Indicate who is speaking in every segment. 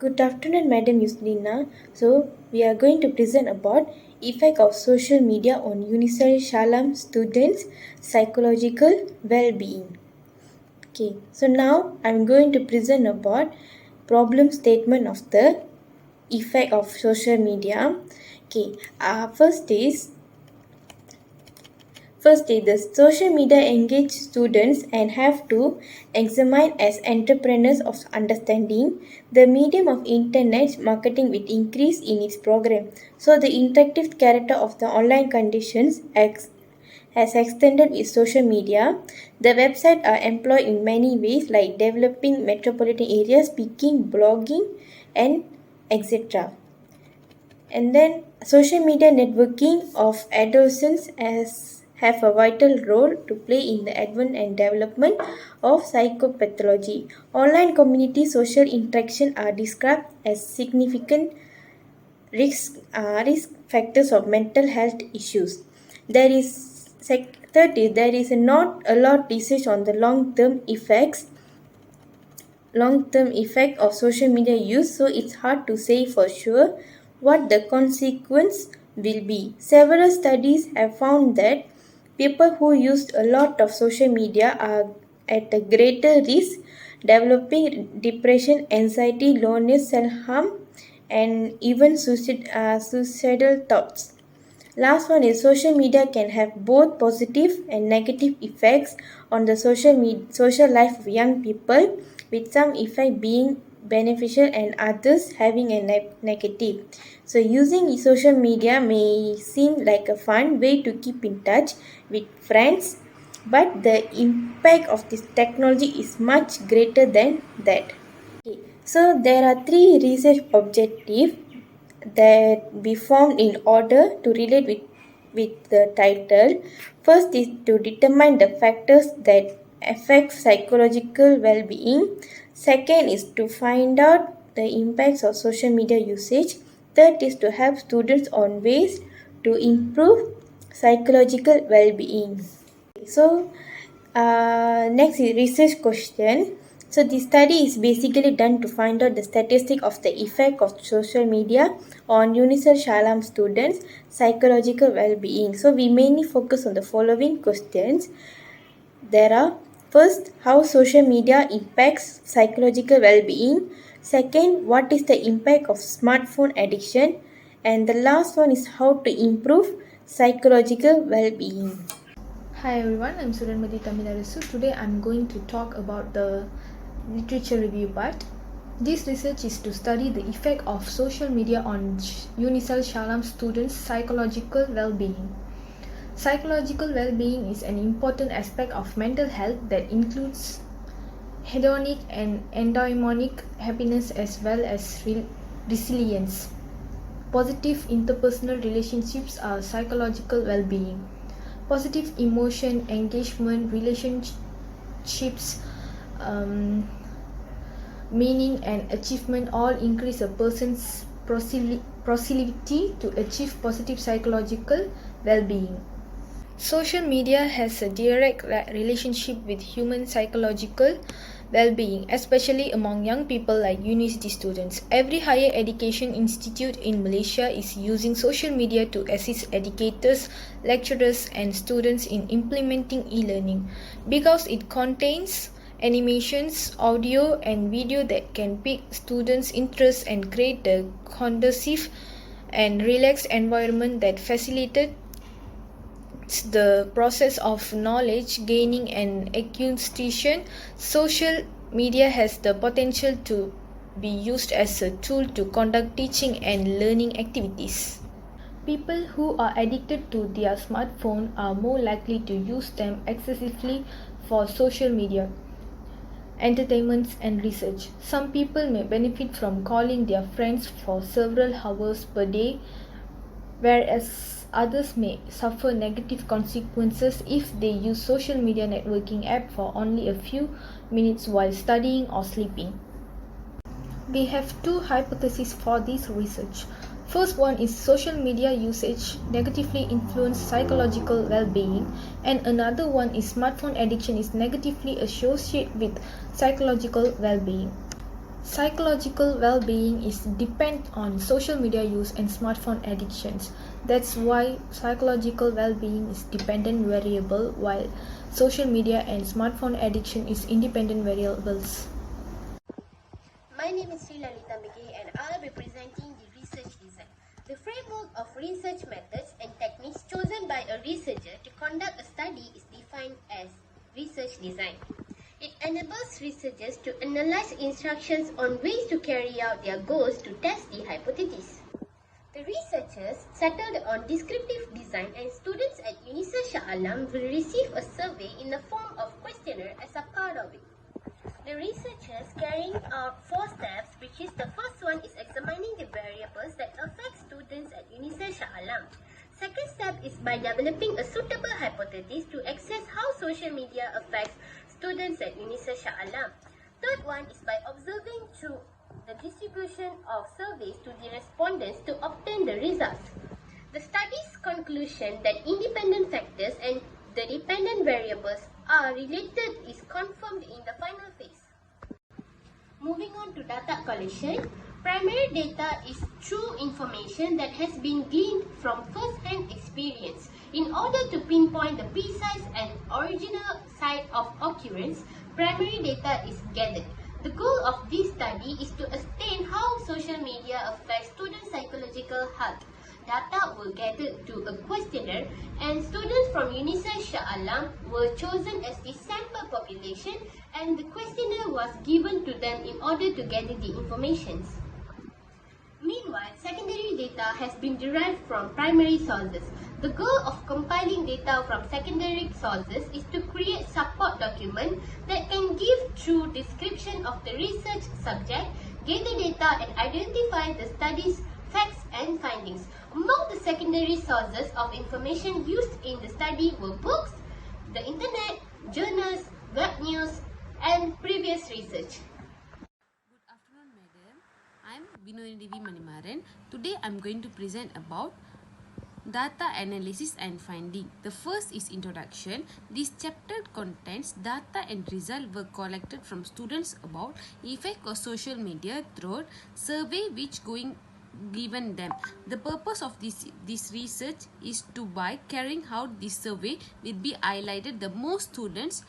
Speaker 1: Good afternoon, Madam Yuslina. So, we are going to present about effect of social media on Unisal Shalam students' psychological well-being. Okay, so now I'm going to present about problem statement of the effect of social media. Okay, First is the social media engage students and have to examine as entrepreneurs of understanding the medium of internet marketing will increase in its program. So the interactive character of the online conditions has extended with social media. The website are employed in many ways like developing metropolitan areas, speaking, blogging, and etc. And then social media networking of adolescents have a vital role to play in the advent and development of psychopathology. Online community social interaction are described as significant risk factors of mental health issues. There is not a lot research on the long-term effect of social media use, so it's hard to say for sure what the consequence will be. Several studies have found that people who used a lot of social media are at a greater risk developing depression, anxiety, loneliness, self-harm, and even suicidal thoughts. Last one is social media can have both positive and negative effects on the social life of young people, with some effect being beneficial and others having a negative. So using social media may seem like a fun way to keep in touch with friends, but the impact of this technology is much greater than that. Okay. So there are three research objectives that we formed in order to relate with the title. First is to determine the factors that affect psychological well-being. Second is to find out the impacts of social media usage. Third is to help students on ways to improve psychological well-being. So, next is research question. So, the study is basically done to find out the statistic of the effect of social media on Unisal Shalam students' psychological well-being. So, we mainly focus on the following questions. There are first, how social media impacts psychological well-being. Second, what is the impact of smartphone addiction? And the last one is how to improve psychological well-being.
Speaker 2: Hi everyone, I'm Suranmati Tamilarasu. Today I'm going to talk about the literature review part. This research is to study the effect of social media on Unisal Shalam students' psychological well-being. Psychological well-being is an important aspect of mental health that includes hedonic and eudaimonic happiness as well as resilience. Positive interpersonal relationships are psychological well-being. Positive emotion, engagement, relationships, meaning and achievement all increase a person's proclivity to achieve positive psychological well-being. Social media has a direct relationship with human psychological well-being, especially among young people like university students. Every higher education institute in Malaysia is using social media to assist educators, lecturers, and students in implementing e-learning because it contains animations, audio, and video that can pique students' interest and create a conducive and relaxed environment that facilitates the process of knowledge gaining and acquisition. Social media has the potential to be used as a tool to conduct teaching and learning activities. People who are addicted to their smartphone are more likely to use them excessively for social media, entertainment, and research. Some people may benefit from calling their friends for several hours per day, whereas others may suffer negative consequences if they use social media networking app for only a few minutes while studying or sleeping. We have two hypotheses for this research. First one is social media usage negatively influence psychological well-being, and another one is smartphone addiction is negatively associated with psychological well-being. Psychological well-being is depend on social media use and smartphone addictions. That's why psychological well-being is dependent variable while social media and smartphone addiction is independent variables.
Speaker 3: My name is Sri Lalita Migi and I'll be presenting the research design. The framework of research methods and techniques chosen by a researcher to conduct a study is defined as research design. It enables researchers to analyze instructions on ways to carry out their goals to test the hypothesis. The researchers settled on descriptive design and students at UNISA Shah Alam will receive a survey in the form of questionnaire as a part of it. The researchers carrying out 4 steps, which is the first one is examining the variables that affect students at UNISA Shah Alam. Second step is by developing a suitable hypothesis to assess how social media affects students at UNISA Shah Alam. Third one is by observing through the distribution of surveys to the respondents to obtain the results. The study's conclusion that independent factors and the dependent variables are related is confirmed in the final phase. Moving on to data collection, primary data is true information that has been gleaned from first-hand experience. In order to pinpoint the precise and original site of occurrence, primary data is gathered. The goal of this study is to ascertain how social media affects student psychological health. Data were gathered to a questionnaire and students from UNISA Shah Alam were chosen as the sample population and the questionnaire was given to them in order to gather the information. Meanwhile, secondary data has been derived from primary sources. The goal of compiling data from secondary sources is to create support document that can give true description of the research subject, gather data and identify the study's facts and findings. Among the secondary sources of information used in the study were books, the internet, journals, web news, and previous research.
Speaker 4: Good afternoon, madam. I am Vinodini Devi Manimaran. Today I am going to present about data analysis and finding. The first is introduction. This chapter contains data and results were collected from students about effect of social media through survey which given them. The purpose of this research is to by carrying out this survey will be highlighted the most students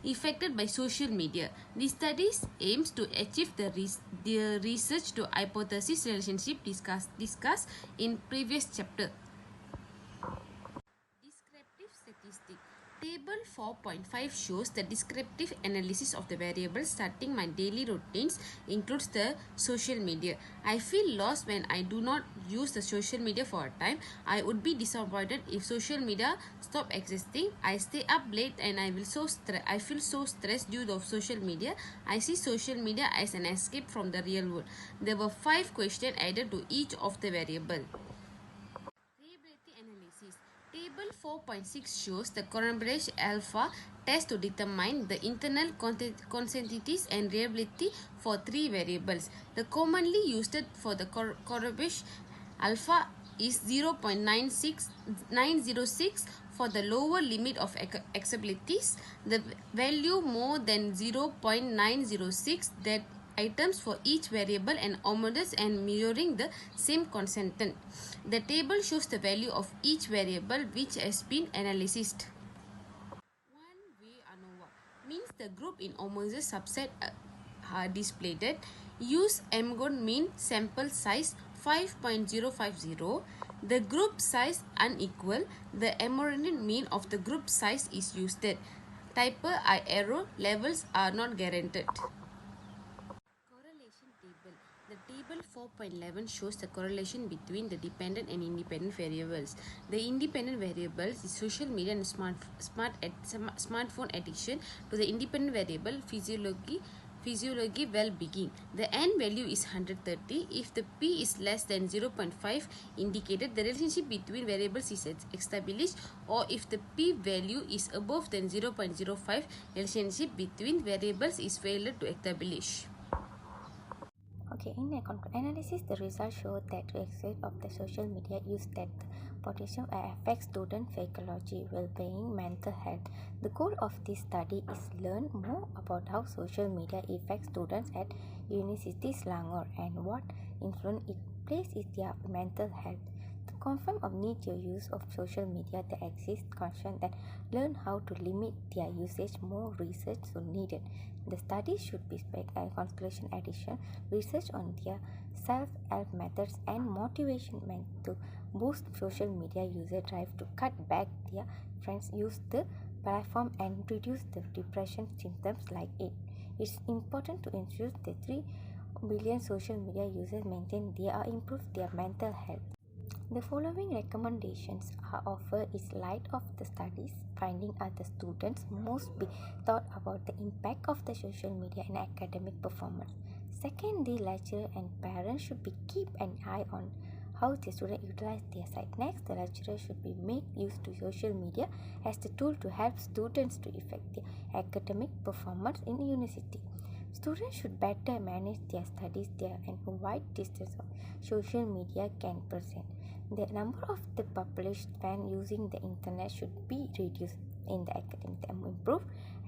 Speaker 4: affected by social media. This study aims to achieve the research to hypothesis relationship discussed in previous chapter. Descriptive statistic. Table 4.5 shows the descriptive analysis of the variables starting my daily routines includes the social media. I feel lost when I do not use the social media for a time. I would be disappointed if social media stop existing. I stay up late and I feel so stressed due to social media. I see social media as an escape from the real world. There were 5 questions added to each of the variable. Table 4.6 shows the Cambridge alpha test to determine the internal consistencies and reliability for 3 variables. The commonly used for the Cambridge alpha is 0.906 for the lower limit of acceptabilities. The value more than 0.906 that items for each variable and homogeneous and mirroring the same constant. The table shows the value of each variable which has been analyzed. One-way ANOVA means the group in homogeneous subset are displayed. Use MGOT mean sample size 5.050. The group size unequal. The Emorynian mean of the group size is used. Typer I error levels are not guaranteed. The table 4.11 shows the correlation between the dependent and independent variables. The independent variables is social media and smartphone addiction. To the independent variable physiology well-being. The n value is 130. If the p is less than 0.5 indicated the relationship between variables is established, or if the p value is above than 0.05 relationship between variables is failed to establish.
Speaker 5: Okay, in analysis, the results show that the extent of the social media use that potential affects student psychology, well-being, mental health. The goal of this study is learn more about how social media affects students at University Selangor and what influence it plays in their mental health. To confirm of need your use of social media, there exists concern that learn how to limit their usage. More research is needed. The study should be a conclusion addition research on their self-help methods and motivation meant to boost social media user drive to cut back their friends use the platform and reduce the depression symptoms like it. It's important to ensure the 3 billion social media users maintain their improve their mental health. The following recommendations are offered in light of the studies finding are the students must be thought about the impact of the social media in academic performance. Second, the lecturer and parents should be keep an eye on how the student utilize their site. Next, the lecturer should be make use to social media as the tool to help students to affect their academic performance in university. Students should better manage their studies there and wide distance of social media can present. The number of the published fan using the internet should be reduced in the academic to improve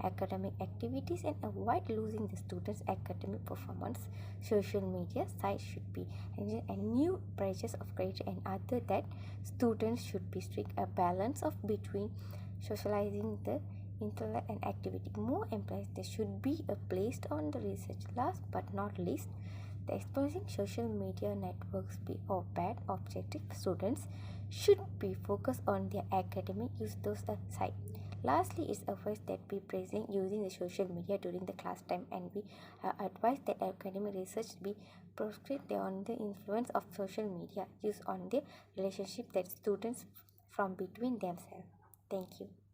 Speaker 5: academic activities and avoid losing the students' academic performance. Social media sites should be and new pressures of grade and other that students should be strict a balance of between socializing the intellect and activity. More emphasis there should be placed on the research. Last but not least, the exposing social media networks be or bad objective students should be focused on their academic use those aside. Lastly, is advised that be present using the social media during the class time and we advise that academic research be proscribed on the influence of social media use on the relationship that students from between themselves. Thank you.